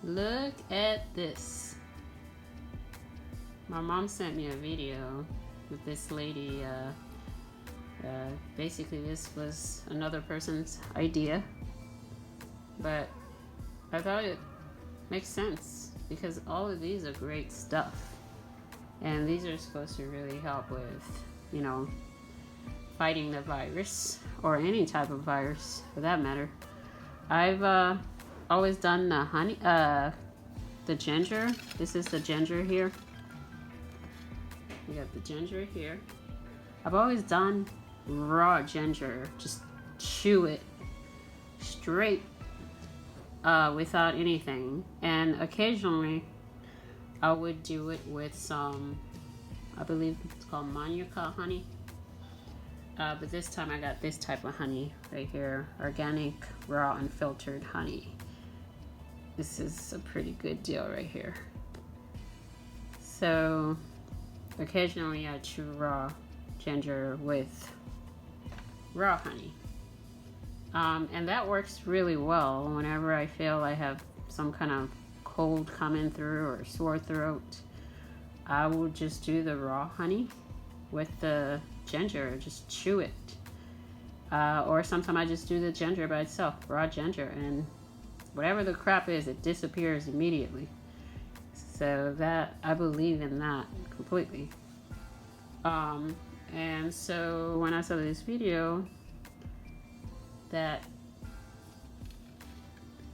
Look at this. My mom sent me a video with this lady. Basically, this was another person's idea, but I thought it makes sense because all of these are great stuff, and these are supposed to really help with, fighting the virus or any type of virus for that matter. I've always done the honey, the ginger. This is the ginger here. You got the ginger here. I've always done raw ginger, just chew it straight without anything, and occasionally I would do it with some, I believe it's called Manuka honey, but this time I got this type of honey right here, organic raw unfiltered honey. This is a pretty good deal right here. So occasionally I chew raw ginger with raw honey, and that works really well whenever I feel I have some kind of cold coming through or sore throat. I will just do the raw honey with the ginger, just chew it, or sometimes I just do the ginger by itself, raw ginger, and whatever the crap is, it disappears immediately. So that, I believe in that completely. And so when I saw this video that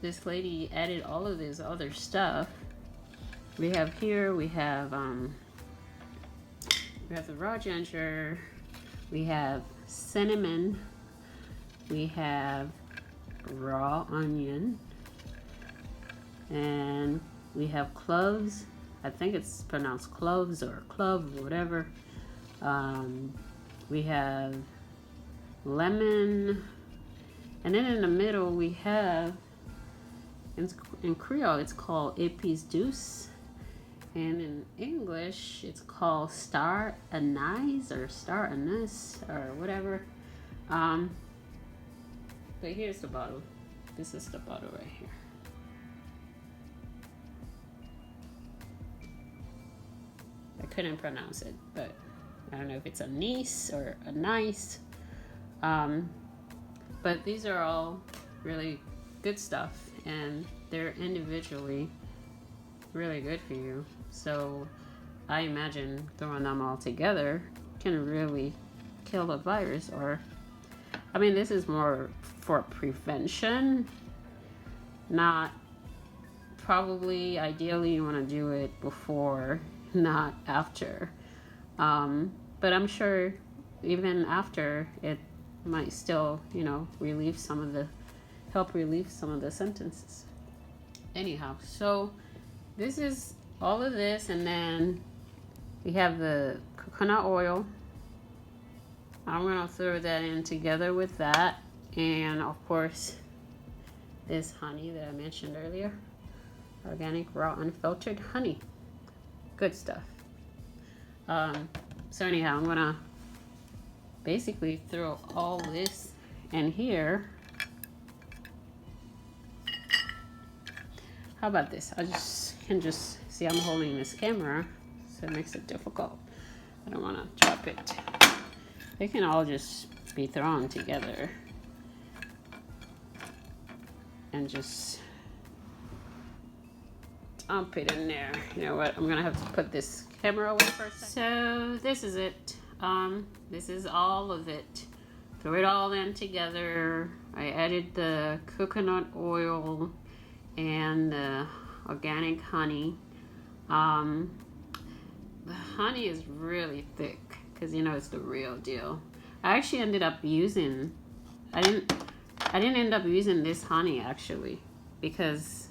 this lady added all of this other stuff, we have the raw ginger, we have cinnamon, we have raw onion, and we have cloves. I think it's pronounced cloves or clove or whatever. We have lemon, and then in the middle we have, in Creole it's called épice douce, and in English it's called star anise or star anise or whatever. But here's the bottle. This is the bottle right here. I couldn't pronounce it, but I don't know if it's anise or anise. But these are all really good stuff, and they're individually really good for you. So I imagine throwing them all together can really kill the virus, or, I mean, this is more for prevention, not probably, ideally you want to do it before, not after. But I'm sure even after, it might still, help relieve some of the symptoms. Anyhow, so this is all of this, and then we have the coconut oil. I'm gonna throw that in together with that, and of course this honey that I mentioned earlier, organic raw unfiltered honey, good stuff. So anyhow, I'm gonna basically throw all this in here. How about this? I can just see I'm holding this camera, so it makes it difficult. I don't want to drop it. They can all just be thrown together and just dump it in there. You know what? I'm gonna have to put this camera away for a second. So this is it. This is all of it. Throw it all in together. I added the coconut oil and the organic honey. The honey is really thick because it's the real deal. I actually ended up using, I didn't end up using this honey actually, because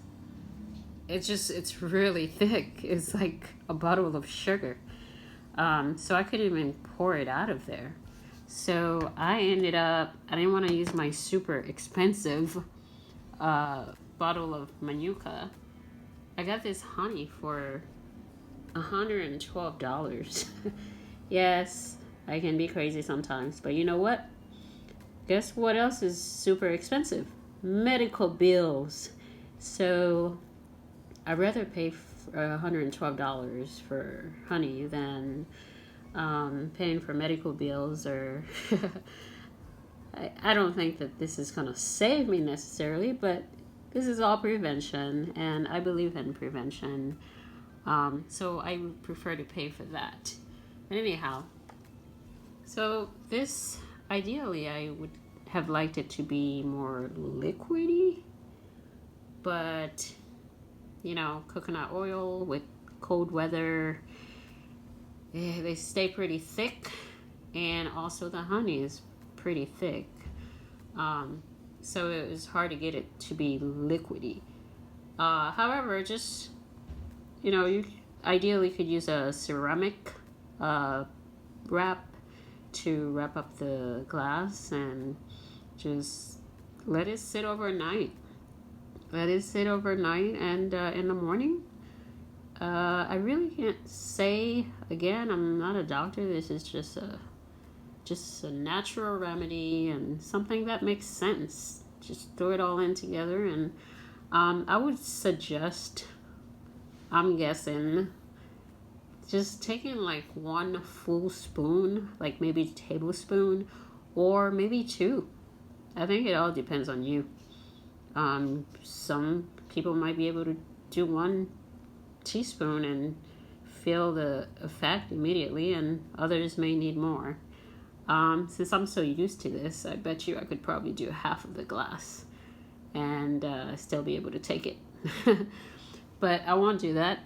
it's really thick. It's like a bottle of sugar. So I couldn't even pour it out of there. So I didn't want to use my super expensive bottle of Manuka. I got this honey for $112. Yes, I can be crazy sometimes, but you know what? Guess what else is super expensive? Medical bills. So I'd rather pay $112 for honey than paying for medical bills or I don't think that this is going to save me necessarily, but this is all prevention, and I believe in prevention. So I would prefer to pay for that. But anyhow, so this, ideally, I would have liked it to be more liquidy, but coconut oil with cold weather, they stay pretty thick, and also the honey is pretty thick. So it was hard to get it to be liquidy. However, just you ideally could use a ceramic wrap to wrap up the glass and just let it sit overnight. Let it sit overnight, and in the morning, I really can't say, again, I'm not a doctor. This is just a natural remedy and something that makes sense. Just throw it all in together, and I would suggest, I'm guessing, just taking like 1 full spoon, like maybe a tablespoon, or maybe 2. I think it all depends on you. Some people might be able to do 1 teaspoon and feel the effect immediately, and others may need more. Since I'm so used to this, I bet you I could probably do half of the glass and still be able to take it. But I won't do that,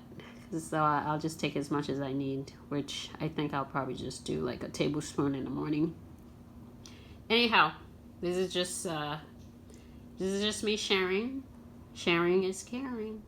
so I'll just take as much as I need, which I think I'll probably just do like a tablespoon in the morning. Anyhow, this is just me sharing. Sharing is caring.